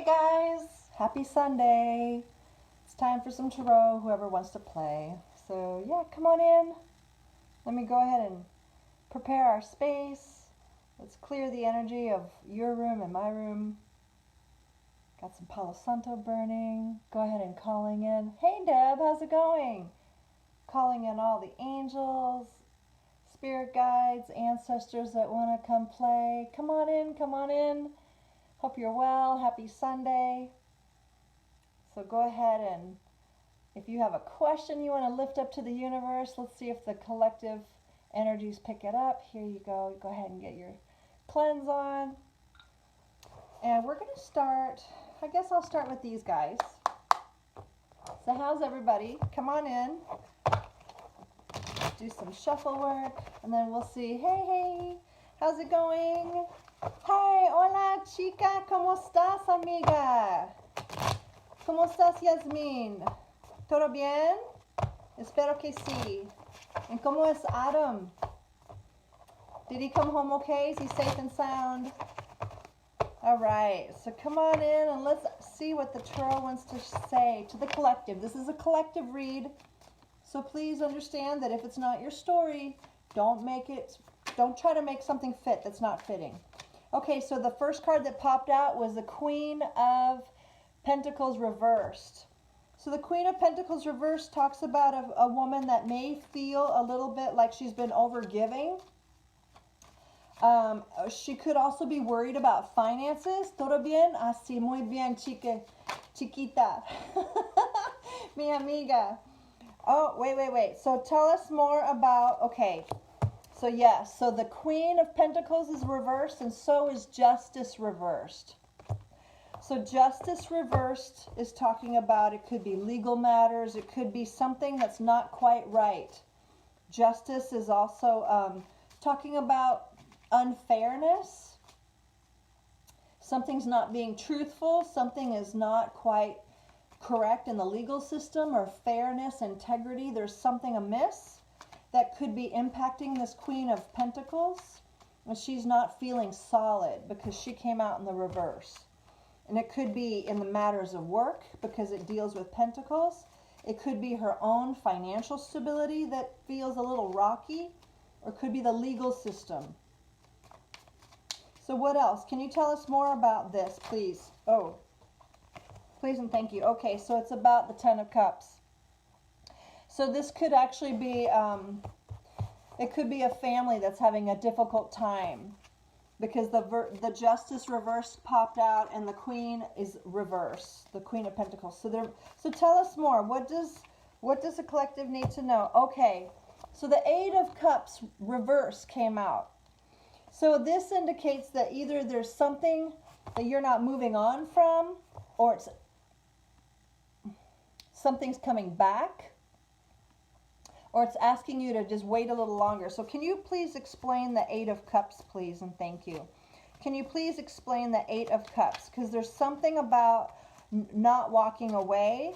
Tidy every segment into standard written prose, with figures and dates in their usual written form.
Hey guys, happy Sunday. It's time for some tarot, whoever wants to play. So yeah, come on in. Let me go ahead and prepare our space. Let's clear the energy of your room and my room. Got some Palo Santo burning. Go ahead and calling in. Hey Deb, how's it going? Calling in all the angels, spirit guides, ancestors that want to come play. Come on in, come on in. Hope you're well. Happy Sunday. So go ahead and if you have a question you want to lift up to the universe, let's see if the collective energies pick it up. Here you go. Go ahead and get your cleanse on. And we're going to start, I guess I'll start with these guys. So how's everybody? Come on in. Do some shuffle work and then we'll see. Hey, how's it going? Hi, hola chica, ¿cómo estás, amiga? ¿Cómo estás, Yasmin? ¿Todo bien? Espero que sí. And ¿cómo es Adam? Did he come home okay? Is he safe and sound? All right, so come on in and let's see what the tarot wants to say to the collective. This is a collective read, so please understand that if it's not your story, don't try to make something fit that's not fitting. Okay, so the first card that popped out was the Queen of Pentacles reversed. So the Queen of Pentacles reversed talks about a woman that may feel a little bit like she's been overgiving. She could also be worried about finances. ¿Todo bien? Así, muy bien, chiquita. Mi amiga. Oh, wait. So tell us more about, okay. So yes, so the Queen of Pentacles is reversed and so is Justice reversed. So Justice reversed is talking about, it could be legal matters, it could be something that's not quite right. Justice is also talking about unfairness. Something's not being truthful, something is not quite correct in the legal system, or fairness, integrity, there's something amiss that could be impacting this Queen of Pentacles, and she's not feeling solid because she came out in the reverse. And it could be in the matters of work because it deals with Pentacles. It could be her own financial stability that feels a little rocky, or it could be the legal system. So what else? Can you tell us more about this, please? Oh, please and thank you. Okay, so it's about the Ten of Cups. So this could actually be, it could be a family that's having a difficult time because the Justice reversed popped out and the Queen is reversed, the Queen of Pentacles. So tell us more. What does the collective need to know? Okay, so the Eight of Cups reverse came out. So this indicates that either there's something that you're not moving on from, or it's something's coming back, or it's asking you to just wait a little longer. So can you please explain the Eight of Cups, please, and thank you. Can you please explain the Eight of Cups? Because there's something about not walking away,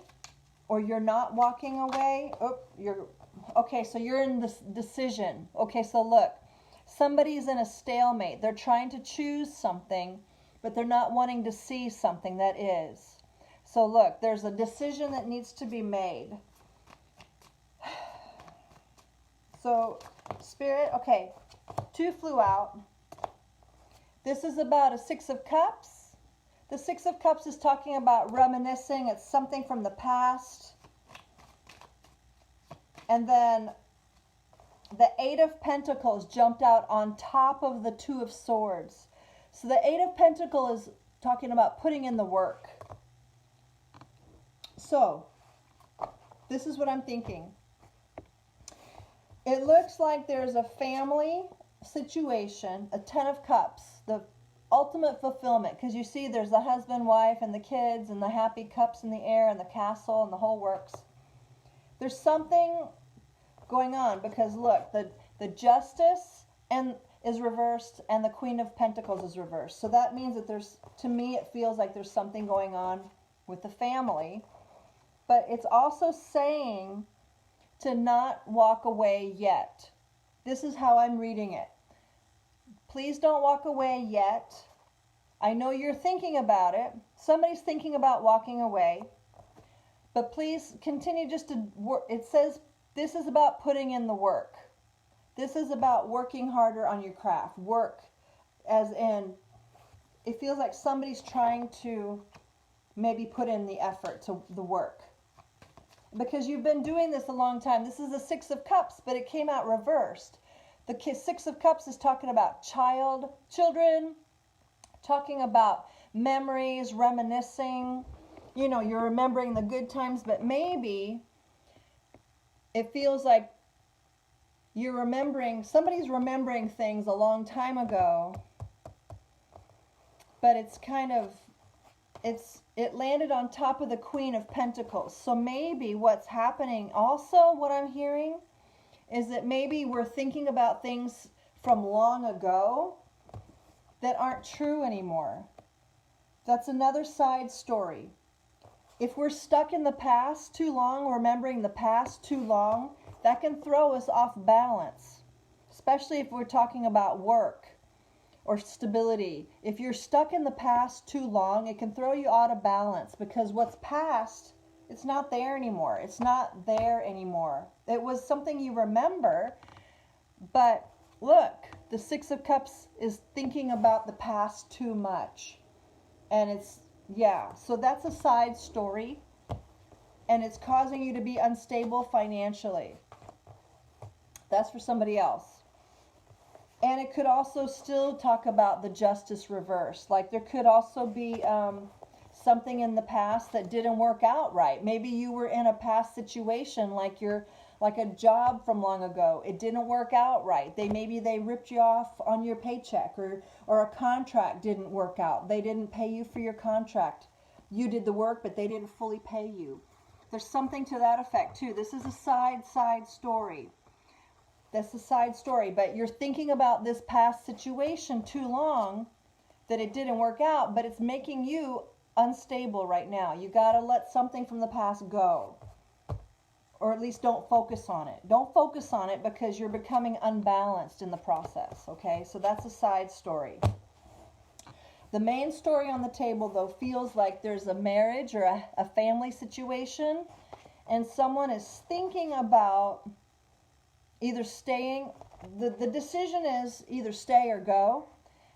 or you're not walking away. Okay, so you're in this decision. Okay, so look, somebody's in a stalemate. They're trying to choose something, but they're not wanting to see something that is. So look, there's a decision that needs to be made. So, Spirit, okay, two flew out. This is about a Six of Cups. The Six of Cups is talking about reminiscing. It's something from the past. And then the Eight of Pentacles jumped out on top of the Two of Swords. So the Eight of Pentacles is talking about putting in the work. So, this is what I'm thinking. It looks like there's a family situation, a Ten of Cups, the ultimate fulfillment. Because you see there's the husband, wife, and the kids, and the happy cups in the air, and the castle, and the whole works. There's something going on because look, the Justice is reversed, and the Queen of Pentacles is reversed. So that means that to me, it feels like there's something going on with the family. But it's also saying to not walk away yet. This is how I'm reading it. Please don't walk away yet. I know you're thinking about it. Somebody's thinking about walking away. But please continue just to work. It says this is about putting in the work. This is about working harder on your craft. Work, as in, it feels like somebody's trying to maybe put in the effort to the work. Because you've been doing this a long time. This is the Six of Cups, but it came out reversed. The Six of Cups is talking about children, talking about memories, reminiscing. You know, you're remembering the good times, but maybe it feels like you're remembering, somebody's remembering things a long time ago, but it's kind of, it landed on top of the Queen of Pentacles. So maybe what's happening also, what I'm hearing, is that maybe we're thinking about things from long ago that aren't true anymore. That's another side story. If we're stuck in the past too long, remembering the past too long, that can throw us off balance, especially if we're talking about work or stability. If you're stuck in the past too long, it can throw you out of balance, because what's past, it's not there anymore. It's not there anymore. It was something you remember, but look, the Six of Cups is thinking about the past too much. And it's, yeah, so that's a side story, and it's causing you to be unstable financially. That's for somebody else. And it could also still talk about the Justice reverse. Like there could also be something in the past that didn't work out right. Maybe you were in a past situation, like a job from long ago. It didn't work out right. Maybe they ripped you off on your paycheck, or a contract didn't work out. They didn't pay you for your contract. You did the work, but they didn't fully pay you. There's something to that effect too. This is a side story. That's a side story, but you're thinking about this past situation too long that it didn't work out, but it's making you unstable right now. You got to let something from the past go, or at least don't focus on it. Don't focus on it, because you're becoming unbalanced in the process, okay? So that's a side story. The main story on the table, though, feels like there's a marriage or a family situation, and someone is thinking about either staying. The decision is either stay or go,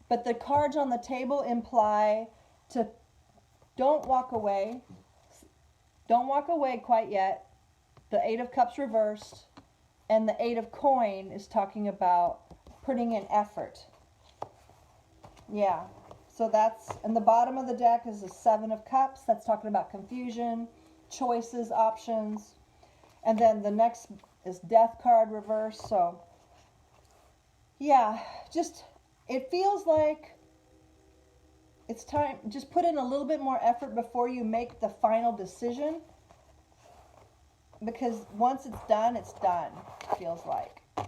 but the cards on the table imply to don't walk away. Don't walk away quite yet. The Eight of Cups reversed, and the Eight of Coin is talking about putting in effort. Yeah, so that's, and the bottom of the deck is the Seven of Cups. That's talking about confusion, choices, options. And then the next is Death card reverse. So yeah, just, it feels like it's time, just put in a little bit more effort before you make the final decision, because once it's done, it feels like. I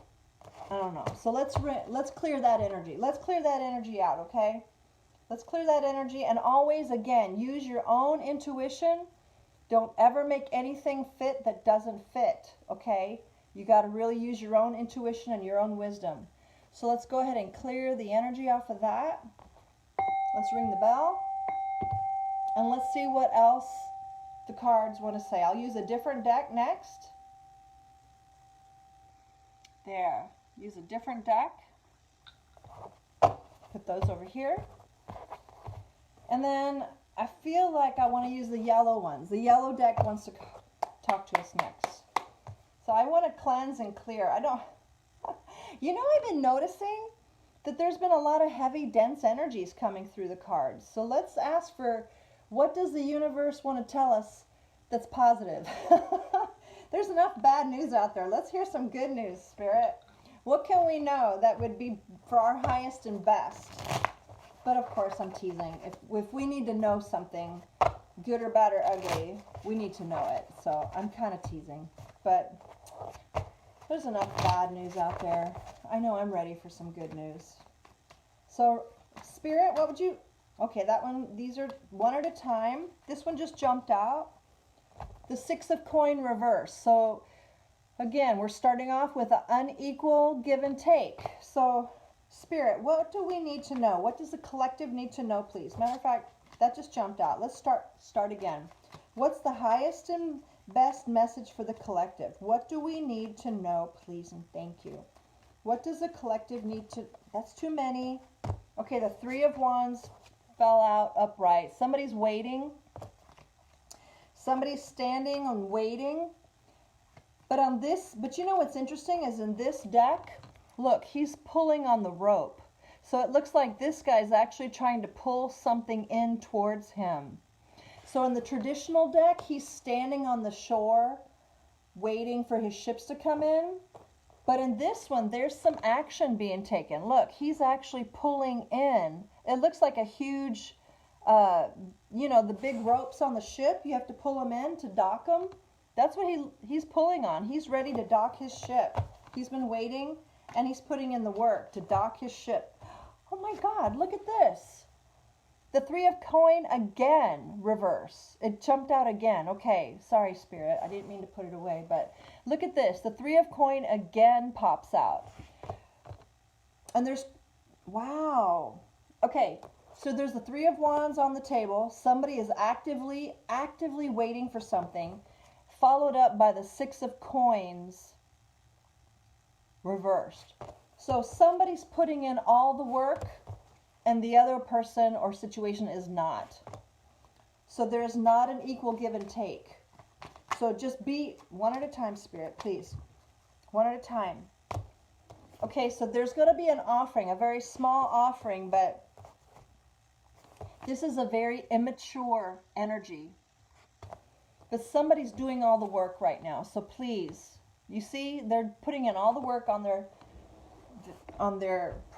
don't know. So let's clear that energy. Let's clear that energy out, okay? Let's clear that energy, and always, again, use your own intuition. Don't ever make anything fit that doesn't fit, okay? You got to really use your own intuition and your own wisdom. So let's go ahead and clear the energy off of that. Let's ring the bell, and let's see what else the cards want to say. I'll use a different deck next. There. Use a different deck. Put those over here. And then I feel like I want to use the yellow ones. The yellow deck wants to talk to us next. So I want to cleanse and clear. You know, I've been noticing that there's been a lot of heavy, dense energies coming through the cards. So let's ask for, what does the universe want to tell us that's positive? There's enough bad news out there. Let's hear some good news, Spirit. What can we know that would be for our highest and best? But of course, I'm teasing. If we need to know something, good or bad or ugly, we need to know it. So I'm kind of teasing. But there's enough bad news out there. I know I'm ready for some good news. So, Spirit, what would you... Okay, that one, these are one at a time. This one just jumped out. The Six of Coin reverse. So, again, we're starting off with an unequal give and take. So, Spirit, what do we need to know? What does the collective need to know, please? Matter of fact, that just jumped out. Let's start again. What's the highest and best message for the collective? What do we need to know, please, and thank you? What does the collective need to... That's too many. Okay, the Three of Wands fell out upright. Somebody's waiting. Somebody's standing and waiting. But you know what's interesting is in this deck, look, he's pulling on the rope. So it looks like this guy's actually trying to pull something in towards him. So in the traditional deck, he's standing on the shore waiting for his ships to come in. But in this one, there's some action being taken. Look, he's actually pulling in. It looks like a huge, the big ropes on the ship. You have to pull them in to dock them. That's what he's pulling on. He's ready to dock his ship. He's been waiting, and he's putting in the work to dock his ship. Oh my God, look at this. The Three of Coin again, reverse. It jumped out again. Okay, sorry, Spirit. I didn't mean to put it away, but look at this. The Three of Coin again pops out. And wow. Okay, so there's the Three of Wands on the table. Somebody is actively waiting for something, followed up by the Six of Coins reversed. So somebody's putting in all the work, and the other person or situation is not. So there's not an equal give and take. So just be one at a time, Spirit, please. One at a time. Okay, so there's going to be an offering, a very small offering, but this is a very immature energy. But somebody's doing all the work right now. So please, you see, they're putting in all the work on their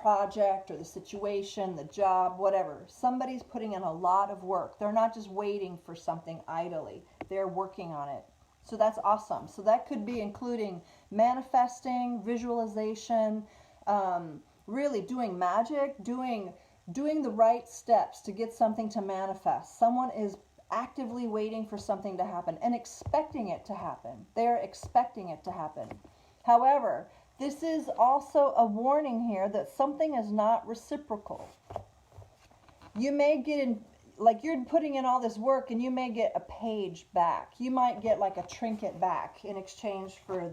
project or the situation, the job, whatever. Somebody's putting in a lot of work. They're not just waiting for something idly. They're working on it. So that's awesome. So that could be including manifesting, visualization, really doing magic, doing the right steps to get something to manifest. Someone is actively waiting for something to happen and expecting it to happen. They're expecting it to happen. However, this is also a warning here that something is not reciprocal. You may get in, like you're putting in all this work and you may get a page back. You might get like a trinket back in exchange for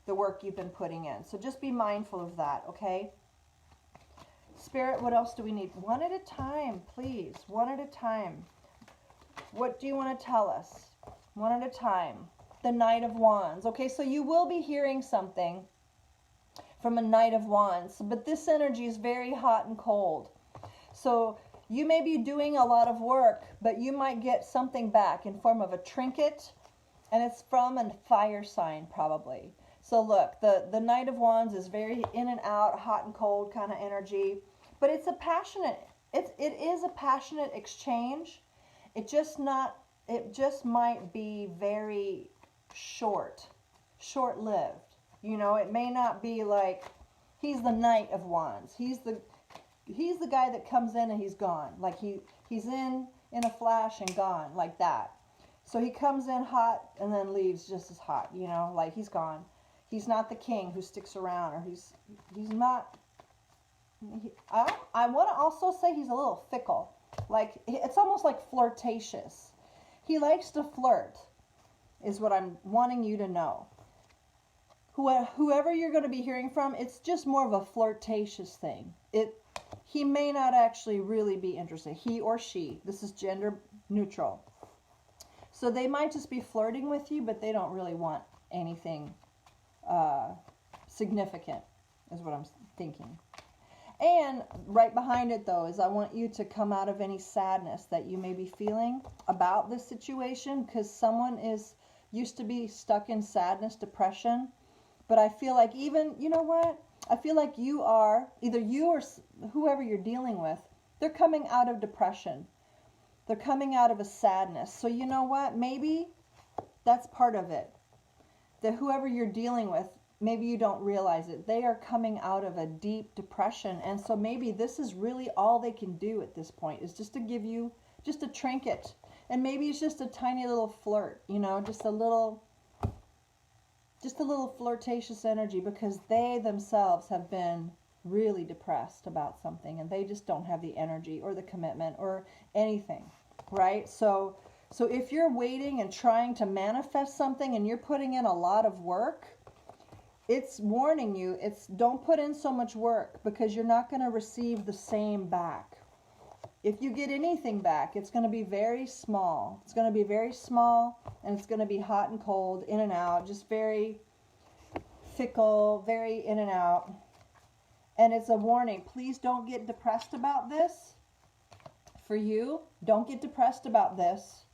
the work you've been putting in. So just be mindful of that, okay? Spirit, what else do we need? One at a time, please. One at a time. What do you want to tell us? One at a time. The Knight of Wands. Okay, so you will be hearing something from a Knight of Wands, but this energy is very hot and cold. So you may be doing a lot of work, but you might get something back in form of a trinket, and it's from a fire sign probably. So look, the Knight of Wands is very in and out, hot and cold kind of energy, but it is a passionate exchange. It just might be very short-lived. You know, it may not be like he's the Knight of Wands. He's the guy that comes in and he's gone. Like he's in a flash and gone like that. So he comes in hot and then leaves just as hot, you know, like he's gone. He's not the king who sticks around, or he's not. I want to also say he's a little fickle. Like it's almost like flirtatious. He likes to flirt, is what I'm wanting you to know. Whoever you're going to be hearing from, it's just more of a flirtatious thing. He may not actually really be interested. He or she. This is gender neutral. So they might just be flirting with you, but they don't really want anything significant, is what I'm thinking. And right behind it, though, is I want you to come out of any sadness that you may be feeling about this situation, because someone used to be stuck in sadness, depression. But I feel like even, you know what? I feel like either you or whoever you're dealing with, they're coming out of depression. They're coming out of a sadness. So you know what? Maybe that's part of it. That whoever you're dealing with, maybe you don't realize it. They are coming out of a deep depression. And so maybe this is really all they can do at this point, is just to give you just a trinket. And maybe it's just a tiny little flirt, you know, just a little flirtatious energy, because they themselves have been really depressed about something and they just don't have the energy or the commitment or anything, right? So if you're waiting and trying to manifest something and you're putting in a lot of work, it's warning you, don't put in so much work because you're not going to receive the same back. If you get anything back, it's going to be very small. It's going to be very small, and it's going to be hot and cold, in and out, just very fickle, very in and out. And it's a warning. Please don't get depressed about this. For you, don't get depressed about this.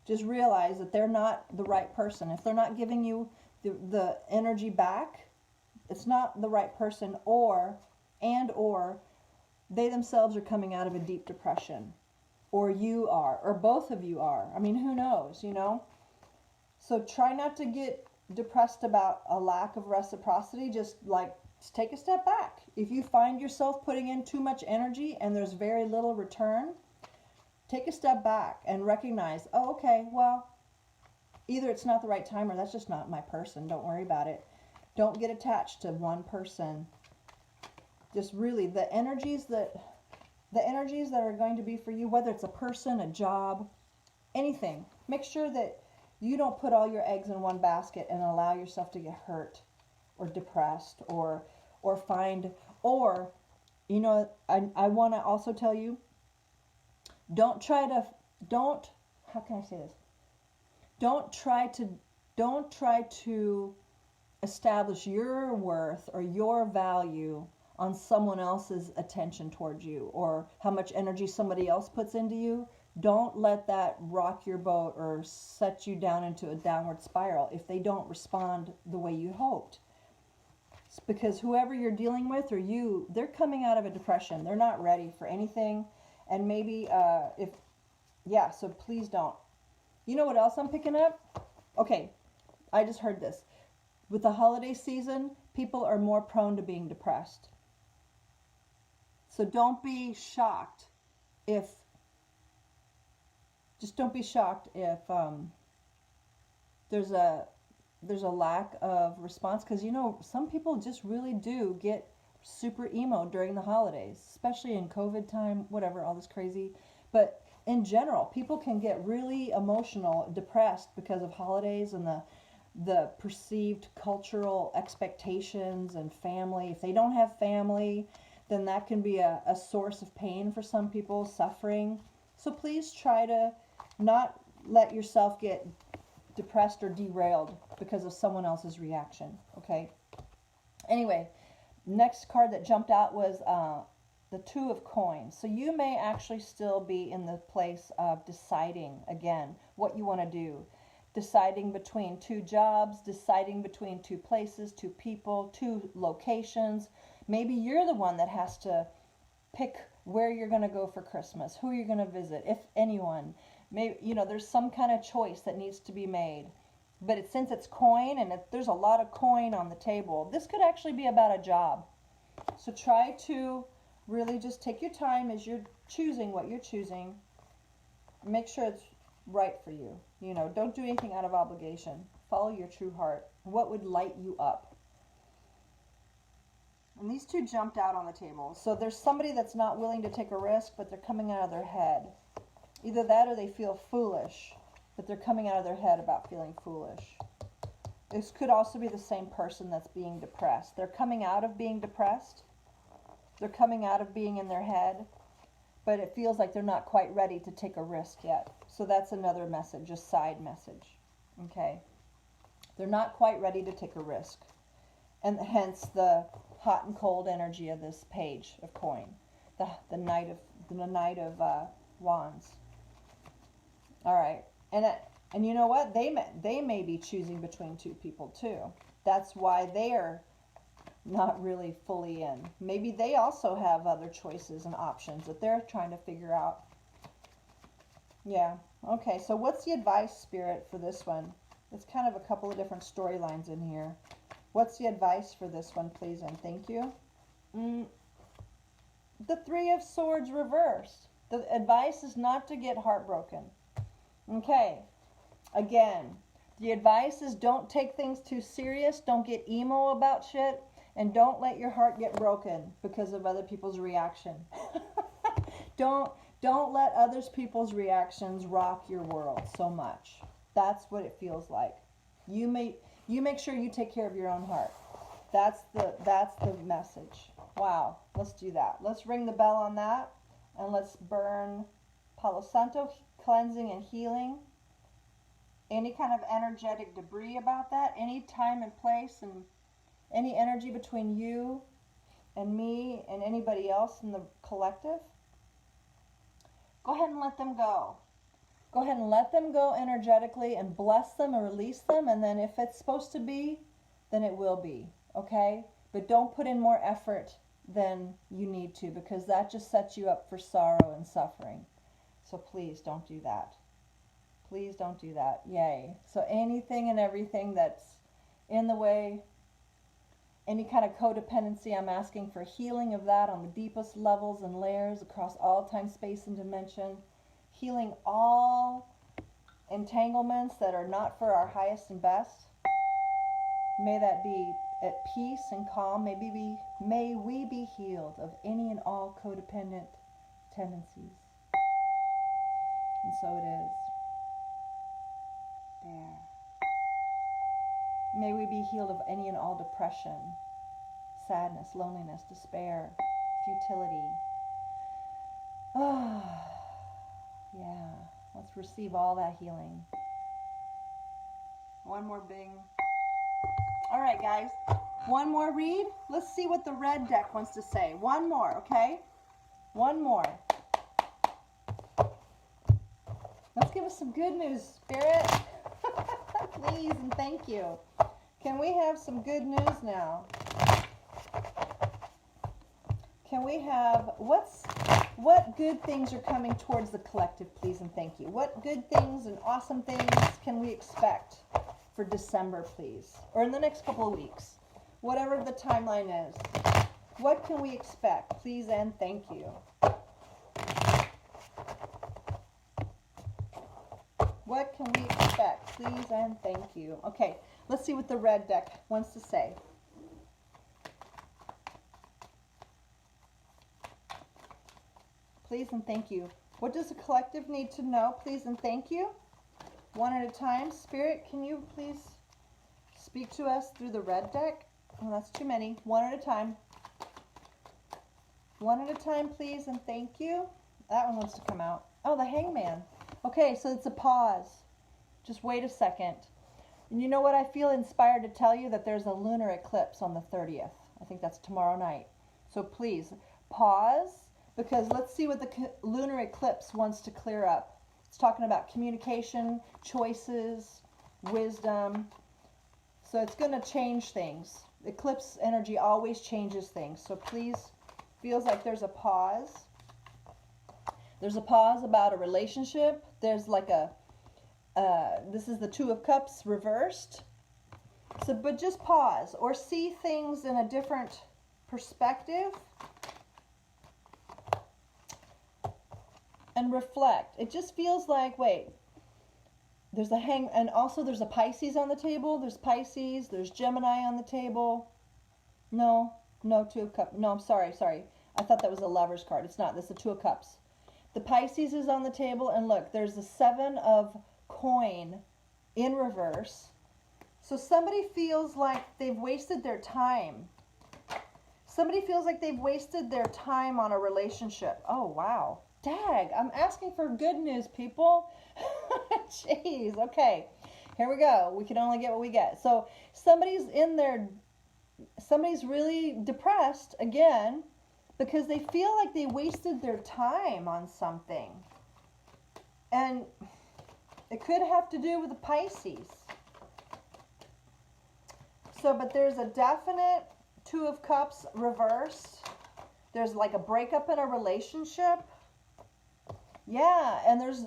Just realize that they're not the right person. If they're not giving you the energy back, it's not the right person, or they themselves are coming out of a deep depression, or you are, or both of you are. I mean, who knows, you know? So try not to get depressed about a lack of reciprocity. Just take a step back. If you find yourself putting in too much energy and there's very little return, take a step back and recognize, oh, okay, well, either it's not the right time or that's just not my person. Don't worry about it. Don't get attached to one person. Just really the energies that are going to be for you, whether it's a person, a job, anything, make sure that you don't put all your eggs in one basket and allow yourself to get hurt or depressed or you know, I want to also tell you, don't try to establish your worth or your value on someone else's attention towards you or how much energy somebody else puts into you. Don't let that rock your boat or set you down into a downward spiral if they don't respond the way you hoped. It's because whoever you're dealing with or you, they're coming out of a depression. They're not ready for anything. And maybe so please don't. You know what else I'm picking up? Okay, I just heard this. With the holiday season, people are more prone to being depressed. So don't be shocked if there's a lack of response, because you know some people just really do get super emo during the holidays, especially in COVID time, whatever, all this crazy. But in general, people can get really emotional, depressed because of holidays and the perceived cultural expectations and family. If they don't have family, then that can be a source of pain for some people, suffering. So please try to not let yourself get depressed or derailed because of someone else's reaction, okay? Anyway, next card that jumped out was the Two of Coins. So you may actually still be in the place of deciding, again, what you want to do. Deciding between two jobs, deciding between two places, two people, two locations. Maybe you're the one that has to pick where you're going to go for Christmas, who you're going to visit, if anyone. Maybe, you know, there's some kind of choice that needs to be made. But since it's coin and there's a lot of coin on the table, this could actually be about a job. So try to really just take your time as you're choosing what you're choosing. Make sure it's right for you. You know, don't do anything out of obligation. Follow your true heart. What would light you up? And these two jumped out on the table. So there's somebody that's not willing to take a risk, but they're coming out of their head. Either that or they feel foolish, but they're coming out of their head about feeling foolish. This could also be the same person that's being depressed. They're coming out of being depressed. They're coming out of being in their head, but it feels like they're not quite ready to take a risk yet. So that's another message, a side message. Okay? They're not quite ready to take a risk. And hence the hot and cold energy of this page of coin. The Knight of Wands. All right. And you know what? They may be choosing between two people too. That's why they're not really fully in. Maybe they also have other choices and options that they're trying to figure out. Yeah. Okay, so what's the advice, Spirit, for this one? It's kind of a couple of different storylines in here. What's the advice for this one, please, and thank you? The Three of Swords reversed. The advice is not to get heartbroken. Okay. Again, the advice is don't take things too serious. Don't get emo about shit. And don't let your heart get broken because of other people's reaction. Don't let other people's reactions rock your world so much. That's what it feels like. You make sure you take care of your own heart. That's the message. Wow, let's do that. Let's ring the bell on that, and let's burn Palo Santo, cleansing and healing. Any kind of energetic debris about that, any time and place, and any energy between you and me and anybody else in the collective, go ahead and let them go. Go ahead and let them go energetically and bless them and release them, and then if it's supposed to be, then it will be, okay? But don't put in more effort than you need to, because that just sets you up for sorrow and suffering. So please don't do that. Please don't do that. Yay. So anything and everything that's in the way, any kind of codependency, I'm asking for healing of that on the deepest levels and layers across all time, space, and dimension. Healing all entanglements that are not for our highest and best. May that be at peace and calm. May we be healed of any and all codependent tendencies. And so it is. There. May we be healed of any and all depression, sadness, loneliness, despair, futility. Yeah, let's receive all that healing. One more bing. All right, guys, one more read. Let's see what the red deck wants to say. One more, okay? One more. Let's give us some good news, Spirit. Please and thank you. Can we have some good news now? Can we have, what good things are coming towards the collective, please and thank you? What good things and awesome things can we expect for December, please? Or in the next couple of weeks? Whatever the timeline is. What can we expect, please and thank you? What can we expect, please and thank you? Okay, let's see what the red deck wants to say. Please and thank you. What does the collective need to know? Please and thank you. One at a time. Spirit, can you please speak to us through the red deck? Oh, that's too many. One at a time. One at a time, please and thank you. That one wants to come out. Oh, the Hangman. Okay, so it's a pause. Just wait a second. And you know what? I feel inspired to tell you that there's a lunar eclipse on the 30th. I think that's tomorrow night. So please pause, because let's see what the lunar eclipse wants to clear up. It's talking about communication, choices, wisdom. So it's going to change things. Eclipse energy always changes things. So please, feels like there's a pause. There's a pause about a relationship. There's like a, this is the Two of Cups reversed. So, but just pause or see things in a different perspective and reflect. It just feels like, wait, there's a and also there's a Pisces on the table. There's Pisces, there's Gemini on the table. No, Two of Cups. No, I'm sorry. I thought that was a Lover's card. It's not. This is the Two of Cups. The Pisces is on the table, and look, there's the Seven of Coin in reverse. So somebody feels like they've wasted their time. Somebody feels like they've wasted their time on a relationship. Oh, wow. Dag, I'm asking for good news, people. Jeez, okay. Here we go. We can only get what we get. So somebody's really depressed, again, because they feel like they wasted their time on something. And it could have to do with the Pisces. So, but there's a definite Two of Cups reversed. There's like a breakup in a relationship. Yeah, and there's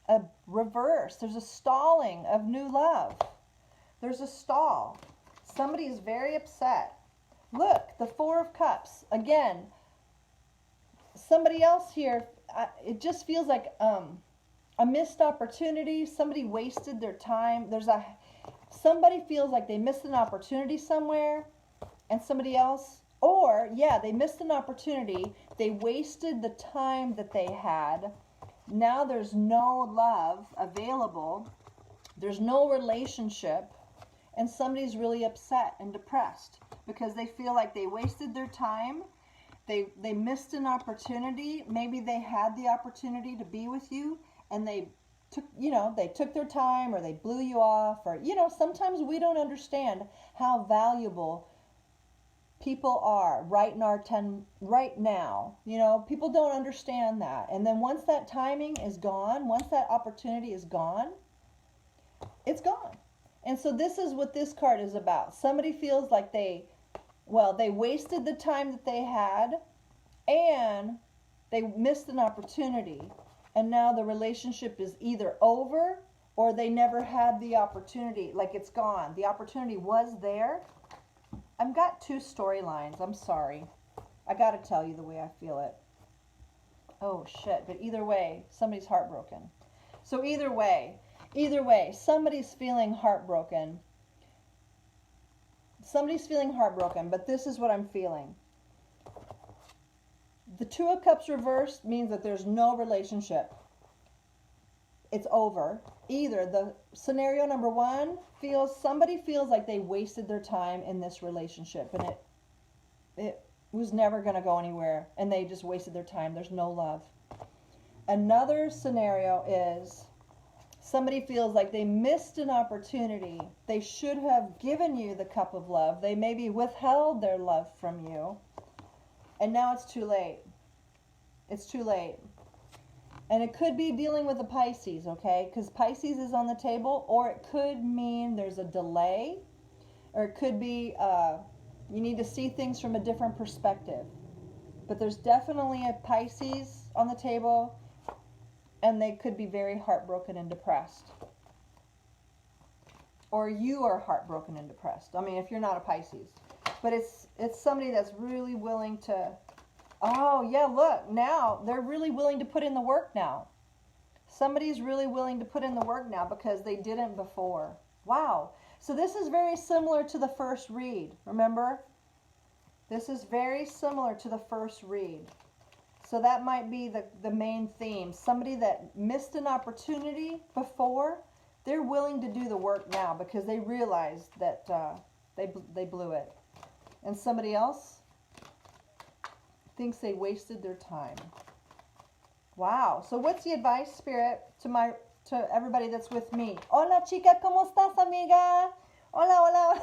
a reverse. There's a stalling of new love. There's a stall. Somebody is very upset. Look, the Four of Cups. Again, somebody else here, it just feels like a missed opportunity. Somebody wasted their time. Somebody feels like they missed an opportunity somewhere. And somebody else, or yeah, they missed an opportunity. They wasted the time that they had. Now there's no love available. There's no relationship. And somebody's really upset and depressed because they feel like they wasted their time. They missed an opportunity. Maybe they had the opportunity to be with you and they took their time, or they blew you off, or sometimes we don't understand how valuable people are right now. People don't understand that. And then once that timing is gone, once that opportunity is gone, it's gone. And so this is what this card is about. Somebody feels like they wasted the time that they had, and they missed an opportunity. And now the relationship is either over, or they never had the opportunity. Like, it's gone. The opportunity was there. I've got two storylines. I'm sorry. I got to tell you the way I feel it. Oh, shit. But either way, somebody's heartbroken. So either way, somebody's feeling heartbroken. Somebody's feeling heartbroken, but this is what I'm feeling. The Two of Cups reversed means that there's no relationship. It's over. Either the scenario number one, somebody feels like they wasted their time in this relationship, and it was never going to go anywhere, and they just wasted their time. There's no love. Another scenario is somebody feels like they missed an opportunity. They should have given you the cup of love. They maybe withheld their love from you. And now it's too late. It's too late. And it could be dealing with a Pisces, okay? Because Pisces is on the table. Or it could mean there's a delay. Or it could be you need to see things from a different perspective. But there's definitely a Pisces on the table. And they could be very heartbroken and depressed. Or you are heartbroken and depressed. I mean, if you're not a Pisces. But it's somebody that's really willing to, oh yeah, look, now they're really willing to put in the work now. Somebody's really willing to put in the work now because they didn't before. Wow. So this is very similar to the first read, remember? This is very similar to the first read. So that might be the main theme. Somebody that missed an opportunity before, they're willing to do the work now because they realized that they blew it. And somebody else thinks they wasted their time. Wow. So what's the advice, Spirit, to everybody that's with me? Hola, chica, ¿cómo estás, amiga? Hola, hola.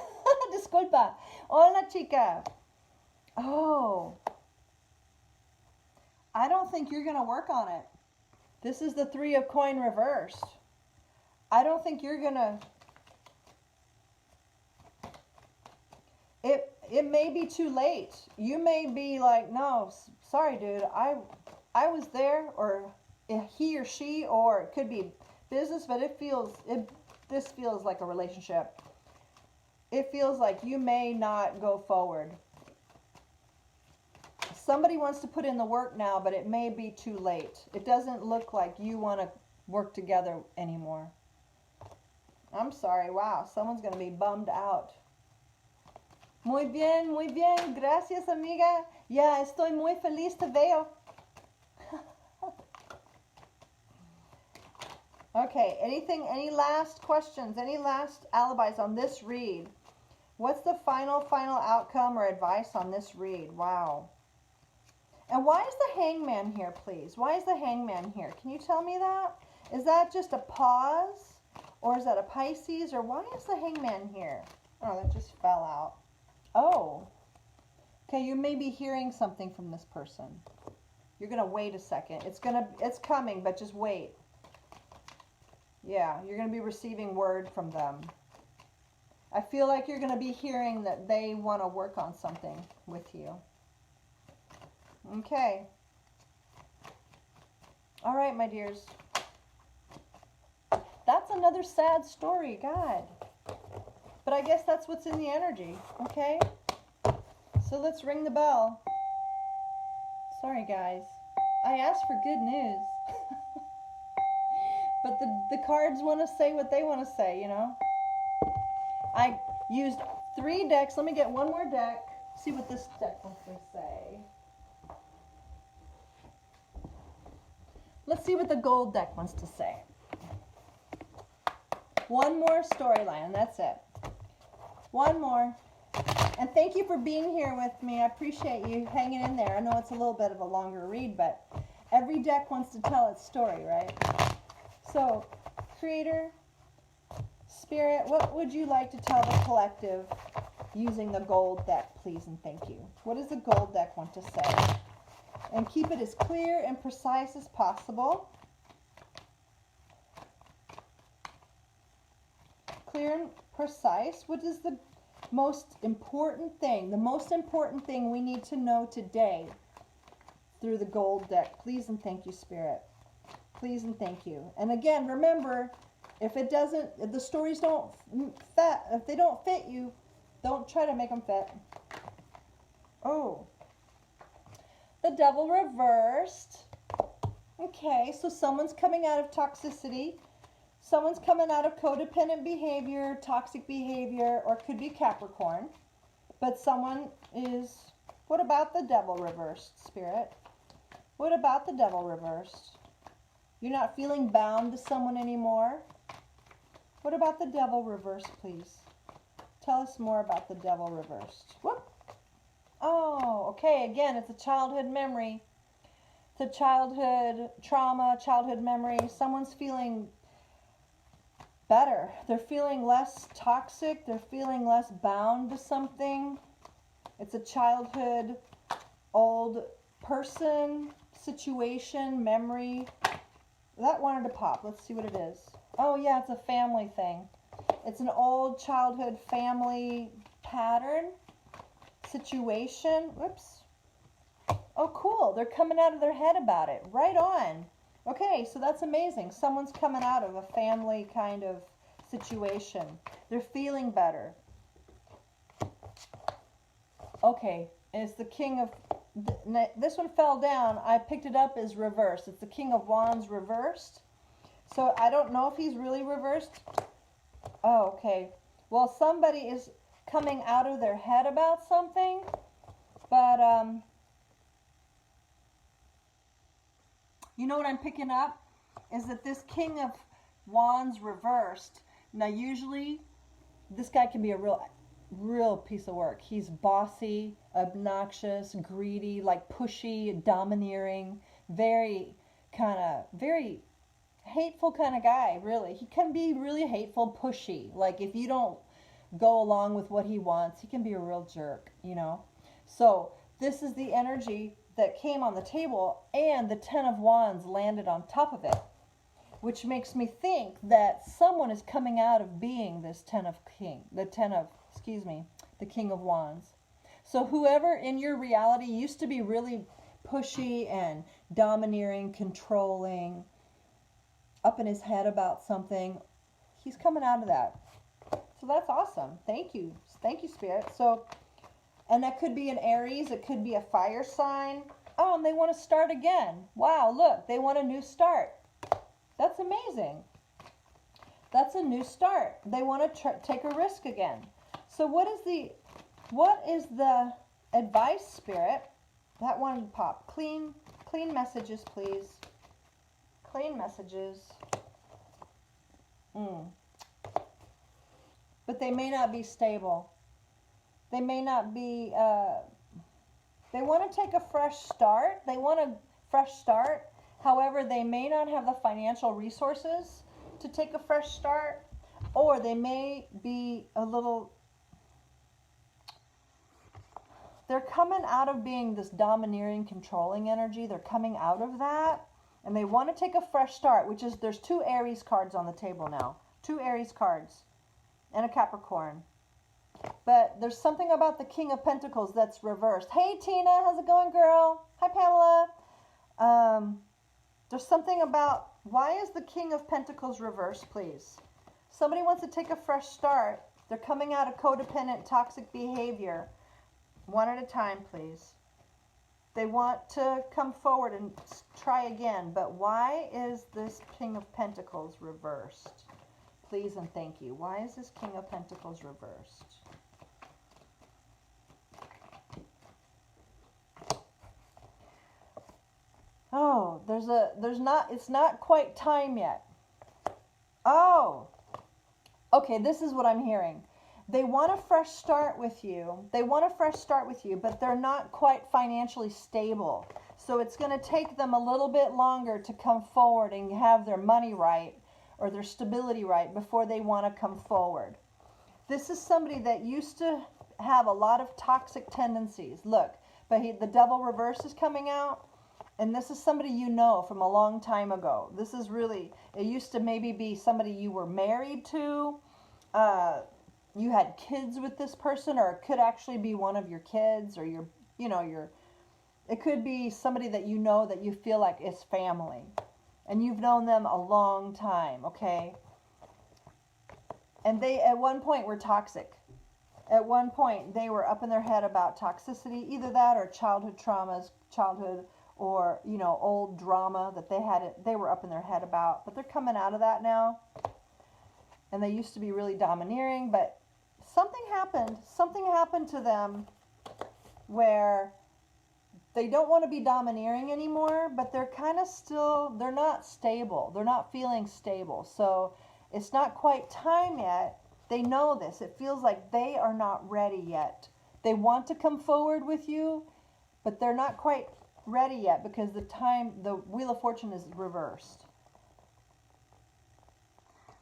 Disculpa. Hola, chica. Oh. I don't think you're going to work on it. This is the Three of Coin reversed. I don't think you're going to... It may be too late. You may be like, no, sorry, dude. I was there, or he or she, or it could be business, but this feels like a relationship. It feels like you may not go forward. Somebody wants to put in the work now, but it may be too late. It doesn't look like you want to work together anymore. I'm sorry. Wow, someone's going to be bummed out. Muy bien, gracias, amiga. Ya, estoy muy feliz, te veo. Okay, any last questions, any last alibis on this read? What's the final outcome or advice on this read? Wow. And why is the Hangman here, please? Why is the Hangman here? Can you tell me that? Is that just a pause? Or is that a Pisces? Or why is the Hangman here? Oh, that just fell out. Oh, okay, you may be hearing something from this person. You're going to wait a second. It's coming, but just wait. Yeah, you're going to be receiving word from them. I feel like you're going to be hearing that they want to work on something with you. Okay. All right, my dears. That's another sad story, God. But I guess that's what's in the energy, okay? So let's ring the bell. Sorry, guys. I asked for good news. But the cards want to say what they want to say, you know? I used 3 decks. Let me get one more deck. See what this deck wants to say. Let's see what the gold deck wants to say. One more storyline, that's it. One more. And thank you for being here with me. I appreciate you hanging in there. I know it's a little bit of a longer read, but every deck wants to tell its story, right? So, Creator, Spirit, what would you like to tell the collective using the gold deck, please and thank you? What does the gold deck want to say? And keep it as clear and precise as possible. Clear and precise. What is the most important thing? The most important thing we need to know today through the gold deck. Please and thank you, Spirit. Please and thank you. And again, remember, if the stories don't fit, if they don't fit you, don't try to make them fit. Oh. The Devil reversed. Okay, so someone's coming out of toxicity. Someone's coming out of codependent behavior, toxic behavior, or could be Capricorn. But someone is... What about the Devil reversed, Spirit? What about the Devil reversed? You're not feeling bound to someone anymore? What about the Devil reversed, please? Tell us more about the Devil reversed. Whoop. Oh, okay, again, it's a childhood memory. It's a childhood trauma, childhood memory. Someone's feeling better. They're feeling less toxic. They're feeling less bound to something. It's a childhood, old person, situation, memory. That wanted to pop. Let's see what it is. Oh, yeah, it's a family thing. It's an old childhood family pattern. Situation. Whoops. Oh, cool. They're coming out of their head about it. Right on. Okay, so that's amazing. Someone's coming out of a family kind of situation. They're feeling better. Okay, it's the King of... This one fell down. I picked it up as reversed. It's the King of Wands reversed. So I don't know if he's really reversed. Oh, okay. Well, somebody is coming out of their head about something, but you know what I'm picking up is that this King of Wands reversed. Now usually this guy can be a real piece of work. He's bossy, obnoxious, greedy, like pushy, domineering, very hateful kind of guy, really. He can be really hateful, pushy. Like if you don't go along with what he wants, he can be a real jerk, you know. So this is the energy that came on the table, and the Ten of Wands landed on top of it, which makes me think that someone is coming out of being this the King of Wands. So whoever in your reality used to be really pushy and domineering, controlling, up in his head about something, he's coming out of that. So that's awesome. Thank you. Thank you, Spirit. So, and that could be an Aries. It could be a fire sign. Oh, and they want to start again. Wow, look, they want a new start. That's amazing. That's a new start. They want to take a risk again. So what is the advice, Spirit? That one pop. Clean messages, please. Clean messages. But they may not be stable. They may not be, they want to take a fresh start. They want a fresh start. However, they may not have the financial resources to take a fresh start. Or they may be they're coming out of being this domineering, controlling energy. They're coming out of that. And they want to take a fresh start, which is, there's 2 Aries cards on the table now. 2 Aries cards. And a Capricorn. But there's something about the King of Pentacles that's reversed. Hey, Tina, how's it going, girl? Hi, Pamela. There's something about, why is the King of Pentacles reversed, please? Somebody wants to take a fresh start. They're coming out of codependent, toxic behavior. One at a time, please. They want to come forward and try again. But why is this King of Pentacles reversed? Please and thank you. Why is this King of Pentacles reversed? Oh, it's not quite time yet. Oh, okay, this is what I'm hearing. They want a fresh start with you. They want a fresh start with you, but they're not quite financially stable. So it's going to take them a little bit longer to come forward and have their money right or their stability right before they want to come forward. This is somebody that used to have a lot of toxic tendencies. Look, but the devil reverse is coming out. And this is somebody you know from a long time ago. This is really, it used to maybe be somebody you were married to. You had kids with this person, or it could actually be one of your kids, or it could be somebody that you know that you feel like is family. And you've known them a long time, okay? And they, at one point, were toxic. At one point, they were up in their head about toxicity, either that or childhood traumas, or old drama that they were up in their head about, but they're coming out of that now. And they used to be really domineering, but something happened to them where they don't want to be domineering anymore, but they're kind of they're not stable. They're not feeling stable. So it's not quite time yet. They know this. It feels like they are not ready yet. They want to come forward with you, but they're not quite ready yet because the Wheel of Fortune is reversed.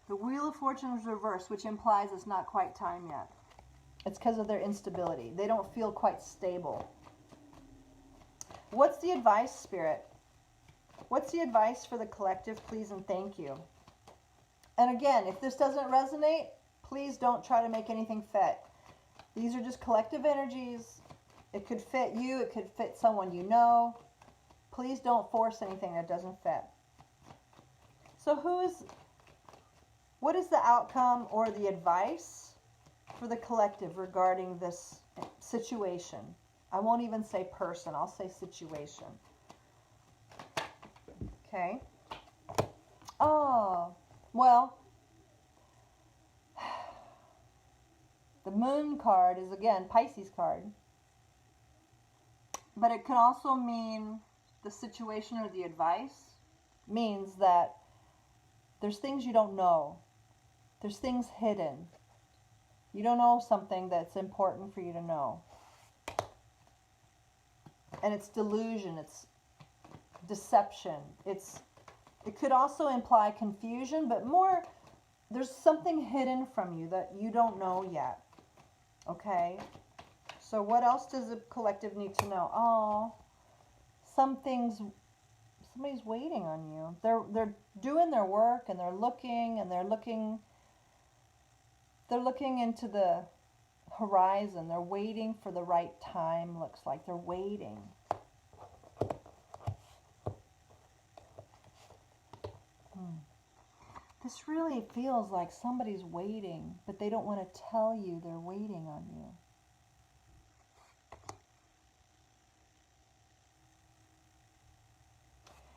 The Wheel of Fortune is reversed, which implies it's not quite time yet. It's because of their instability. They don't feel quite stable. What's the advice, Spirit? What's the advice for the collective, please and thank you? And again, if this doesn't resonate, please don't try to make anything fit. These are just collective energies. It could fit you. It could fit someone you know. Please don't force anything that doesn't fit. So what is the outcome or the advice for the collective regarding this situation? I won't even say person. I'll say situation. Okay. Oh, well, the Moon card is, again, Pisces card. But it can also mean the situation or the advice means that there's things you don't know. There's things hidden. You don't know something that's important for you to know. And it's delusion, it's deception. It could also imply confusion, but more, there's something hidden from you that you don't know yet. Okay? So what else does the collective need to know? Oh, somebody's waiting on you. They're doing their work and they're looking into the horizon. They're waiting for the right time, looks like. They're waiting. This really feels like somebody's waiting, but they don't want to tell you they're waiting on you.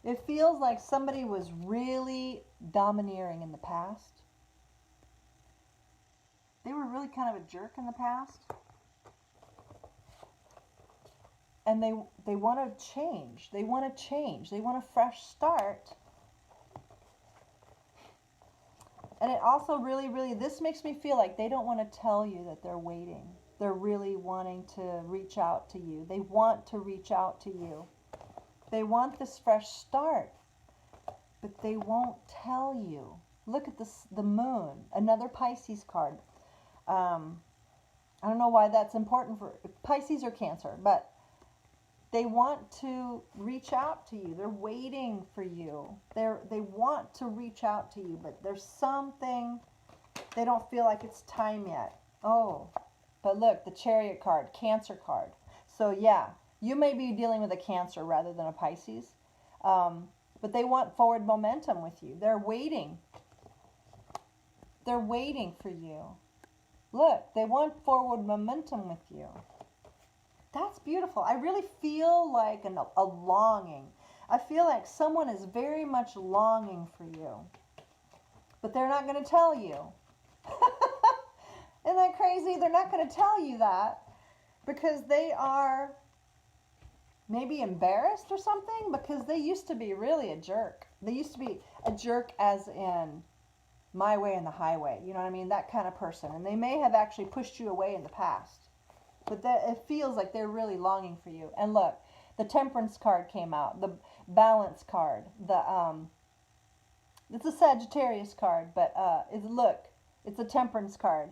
It feels like somebody was really domineering in the past. They were really kind of a jerk in the past. And they want to change. They want to change. They want a fresh start. And it also really, this makes me feel like they don't want to tell you that they're waiting. They're really wanting to reach out to you. They want to reach out to you. They want this fresh start, but they won't tell you. Look at this, the Moon, another Pisces card. I don't know why that's important for Pisces or Cancer, but they want to reach out to you. They're waiting for you. They want to reach out to you, but there's something, they don't feel like it's time yet. Oh, but look, the Chariot card, Cancer card. So yeah, you may be dealing with a Cancer rather than a Pisces, but they want forward momentum with you. They're waiting. They're waiting for you. Look, they want forward momentum with you. That's beautiful. I really feel like a longing. I feel like someone is very much longing for you, but they're not going to tell you. Isn't that crazy? They're not going to tell you that because they are maybe embarrassed or something, because they used to be really a jerk. They used to be a jerk as in my way and the highway. You know what I mean? That kind of person. And they may have actually pushed you away in the past. But that it feels like they're really longing for you. And look, the Temperance card came out. The Balance card. It's a Sagittarius card, but it's a Temperance card.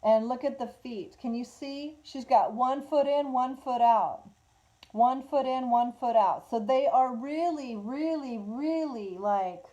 And look at the feet. Can you see? She's got 1 foot in, 1 foot out. 1 foot in, 1 foot out. So they are really, really, really like,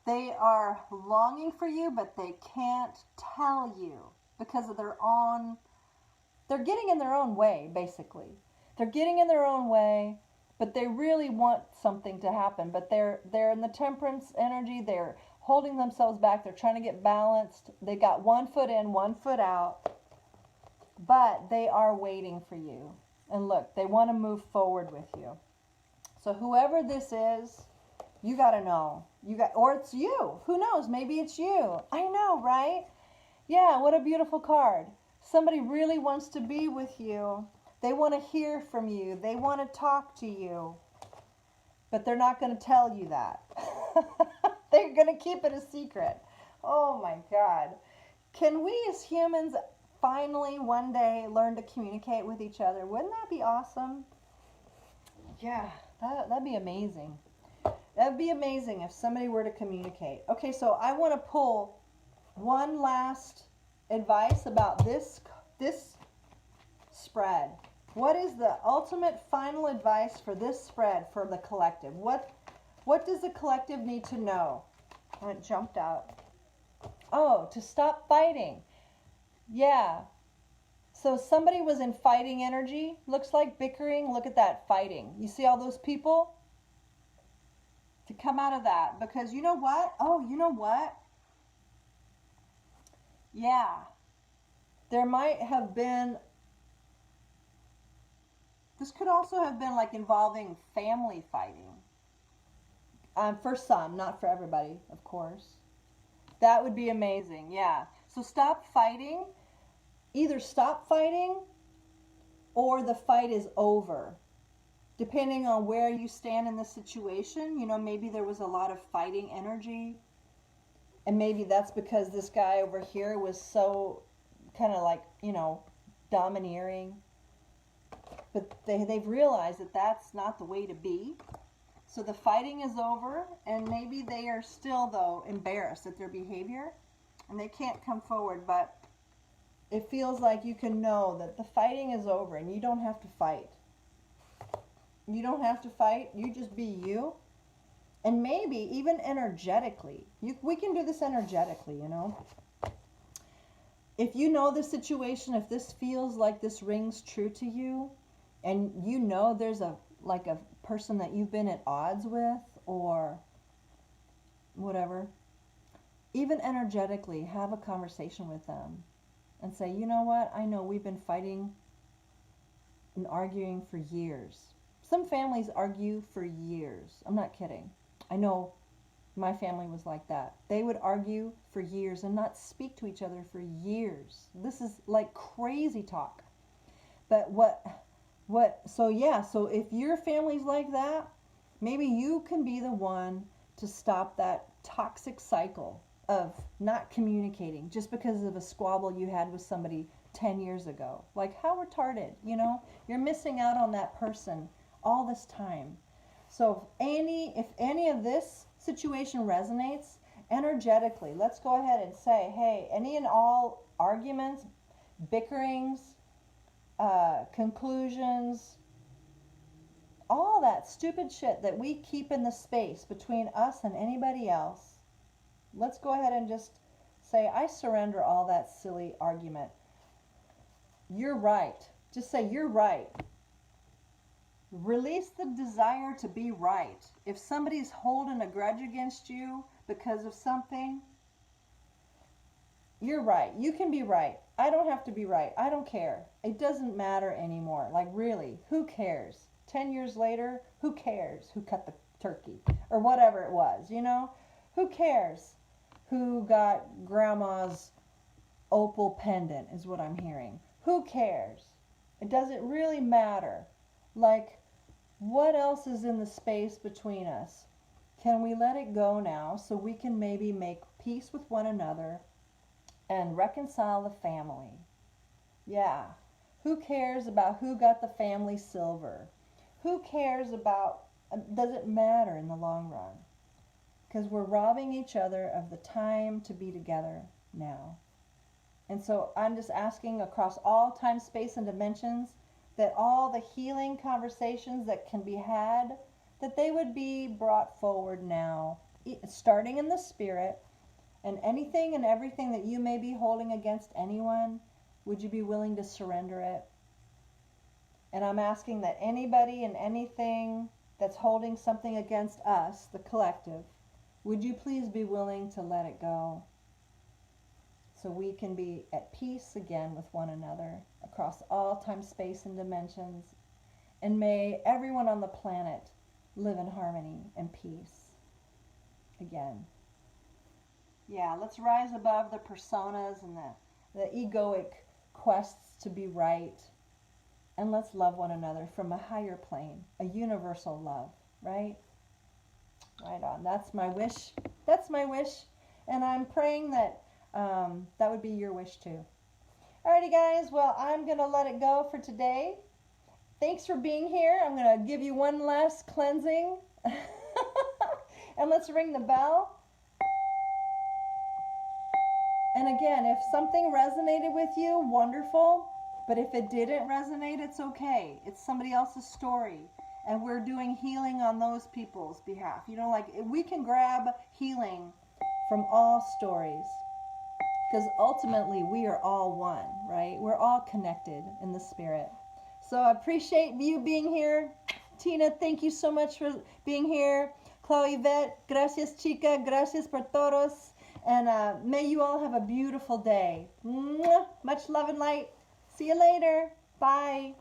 they are longing for you, but they can't tell you because of they're getting in their own way, basically. They're getting in their own way, but they really want something to happen. But they're in the Temperance energy. They're holding themselves back. They're trying to get balanced. They got 1 foot in, 1 foot out. But they are waiting for you. And look, they want to move forward with you. So whoever this is, you got to know. Or it's you. Who knows? Maybe it's you. I know, right? Yeah, what a beautiful card. Somebody really wants to be with you. They want to hear from you. They want to talk to you. But they're not going to tell you that. They're going to keep it a secret. Oh my God. Can we as humans finally one day learn to communicate with each other? Wouldn't that be awesome? Yeah, that'd be amazing. That'd be amazing if somebody were to communicate. Okay, so I want to pull one last advice about this spread. What is the ultimate final advice for this spread for the collective? What does the collective need to know? Oh, it jumped out. Oh, to stop fighting. Yeah. So somebody was in fighting energy. Looks like bickering. Look at that, fighting. You see all those people? To come out of that. Because you know what? Oh, you know what? Yeah. There might have been... This could also have been like involving family fighting. For some, not for everybody, of course. That would be amazing, yeah. So stop fighting. Either stop fighting or the fight is over. Depending on where you stand in the situation, you know, maybe there was a lot of fighting energy. And maybe that's because this guy over here was so kind of like, you know, domineering. But they've realized that that's not the way to be. So the fighting is over, and maybe they are still, though, embarrassed at their behavior, and they can't come forward, but it feels like you can know that the fighting is over, and you don't have to fight. You don't have to fight. You just be you. And maybe even energetically. We can do this energetically, you know. If you know the situation, if this feels like this rings true to you, and you know there's a person that you've been at odds with or whatever, even energetically have a conversation with them and say, you know what, I know we've been fighting and arguing for years. Some families argue for years. I'm not kidding. I know my family was like that. They would argue for years and not speak to each other for years. This is like crazy talk. But so if your family's like that, maybe you can be the one to stop that toxic cycle of not communicating just because of a squabble you had with somebody 10 years ago. Like, how retarded, you know? You're missing out on that person all this time. So if any of this situation resonates energetically, let's go ahead and say, hey, any and all arguments, bickerings, conclusions, all that stupid shit that we keep in the space between us and anybody else, let's go ahead and just say, I surrender all that silly argument. You're right. Just say, you're right. Release the desire to be right. If somebody's holding a grudge against you because of something, you're right. You can be right. I don't have to be right. I don't care. It doesn't matter anymore. Like, really, who cares? 10 years later, who cares who cut the turkey? Or whatever it was, you know? Who cares who got grandma's opal pendant is what I'm hearing. Who cares? It doesn't really matter. Like, what else is in the space between us? Can we let it go now so we can maybe make peace with one another and reconcile the family? Yeah. Who cares about who got the family silver? Who cares about, doesn't matter in the long run. Because we're robbing each other of the time to be together now. And so I'm just asking across all time, space, and dimensions that all the healing conversations that can be had, that they would be brought forward now, starting in the spirit, and anything and everything that you may be holding against anyone, would you be willing to surrender it? And I'm asking that anybody and anything that's holding something against us, the collective, would you please be willing to let it go so we can be at peace again with one another across all time, space, and dimensions. And may everyone on the planet live in harmony and peace again. Yeah, let's rise above the personas and the egoic quests to be right. And let's love one another from a higher plane, a universal love, right? Right on. That's my wish. That's my wish. And I'm praying that that would be your wish too. Alrighty, guys. Well, I'm going to let it go for today. Thanks for being here. I'm going to give you one last cleansing. And let's ring the bell. And again, if something resonated with you, wonderful. But if it didn't resonate, it's okay. It's somebody else's story. And we're doing healing on those people's behalf. You know, like we can grab healing from all stories. Because ultimately we are all one, right? We're all connected in the spirit. So I appreciate you being here. Tina, thank you so much for being here. Chloe Vet, gracias chica, gracias por todos. And may you all have a beautiful day. Mwah! Much love and light. See you later. Bye.